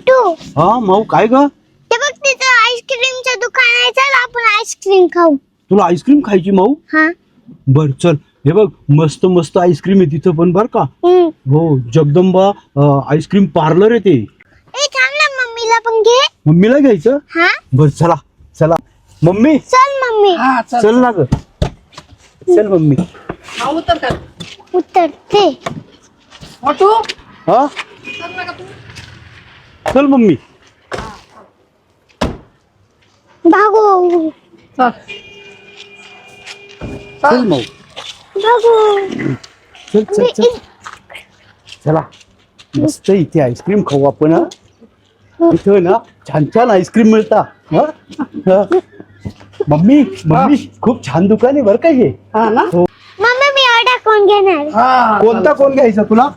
मोठू हा माऊ काय ग? ते बघ तिथं आईस्क्रीमचं दुकान आहे, चल आपण आईस्क्रीम खाऊ. तुला आईस्क्रीम खायची माऊ? हा. बर चल, हे बघ मस्त मस्त आईस्क्रीम आहे तिथं पण बर का. हो, जगदंबा आईस्क्रीम पार्लर आहे ते. ए थांब ना, मम्मीला पण घे. मम्मीला घ्यायचं? हा बर चला चला मम्मी. चल मम्मी. हा चल चल ना ग, चल मम्मी. हा उतर का उतरते. मोठू हा चल ना का तू चल मम्मी. भागो चल चल माऊ, भागो. चल चल चल. चला मस्त इथे आईस्क्रीम खाऊ आपण. हा इथं ना छान छान आईस्क्रीम मिळता. हा हा. मम्मी मम्मी खूप छान दुकान आहे बरं का हे. हा ना हो. मम्मी मी ऑर्डर कोण घेणार? हा कोणता कोण घ्यायचा तुला?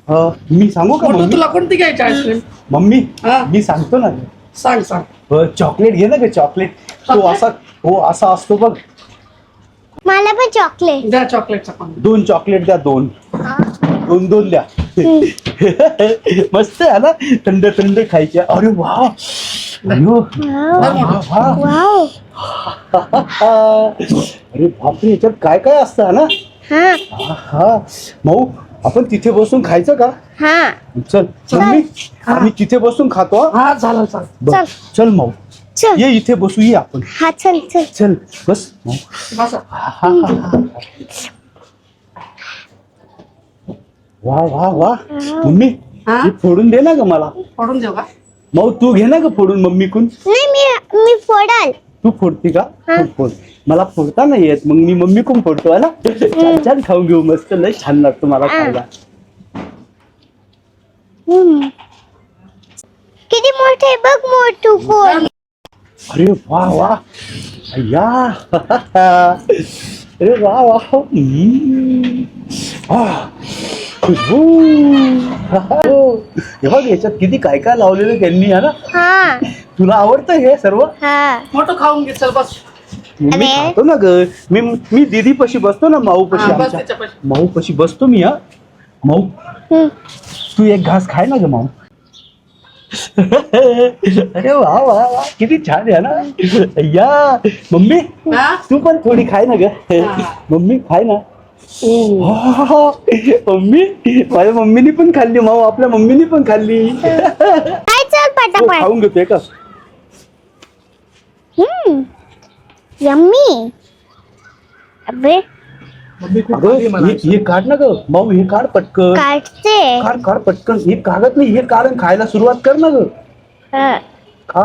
मी सांगू का मोठू मम्मी? तुला कोणती घ्यायची आईस्क्रीम मम्मी हा. मी सांगतो ना. सांग सांग चॉकलेट घे ना ग, चॉकलेट. तो चॉकलेट? असा हो असा असतो बघ. मला पण चॉकलेट. द्या चॉकलेटचा पण 2 चॉकलेट द्या, 2 2 द्या. मस्त आहे ना, थंड थंड खायचे. अरे वा अयो वा, वा. वाव. अरे बापरे, याच्यात काय काय असतं ना. हा हा माऊ, आपण तिथे बसून खायचं का? हा चल मम्मी, आम्ही तिथे बसून खातो. हा? हा चालेल चालेल बरं, चल माऊ चल. ये इथे बसू, ये आपण. हा चल चल. चल बस माऊ. बस वा वा वा. मम्मी हा? हे फोडून दे ना ग मला. पडून देऊ का माऊ तू घे ना ग फोडून मम्मीकून. नाही मी फोडाल. तू फोडती का? हा. फोड फोड. मला फोडता नाही येत, मग मी मम्मीकून फोडतो ना. छान छान खाऊन घेऊ, मस्त लय छान लागतो मला खायला. किती मोठे बघ मोठू कोण. अरे वा वा अय्या. अरे वा वा. खुशबू. हे बघ याच्यात किती काय काय लावलेलं त्यांनी आहे ना. हा तुला आवडतं हे सर्व? हा. मोठं खाऊन घे चल बस मी अरे. खातो ना ग. मी दीदी पशी बसतो ना, माऊ पशी. हा, बस आमच्या त्याच्यापाशी. माऊ पशी बसतो मी. हा माऊ तू एक घास खाय ना ग माऊ. अरे वा वा वा, किती छान आहे ना. अय्या मम्मी हा? तू पण थोडी खाय ना ग. हा. मम्मी खाय ना. मम्मी माझ्या मम्मीनी पण खाल्ली, माऊ आपल्या मम्मीनी पण खाल्ली. काय चल हो, पटापट. खाऊन घेतोय का? यम्मी. अबे अगं हे काढ ना ग माऊ, हे काढ पटकन. काढते. काढ काढ पटकन. हे कागद नाही, हे काढ आणि खायला सुरुवात कर ना ग. हा. खा.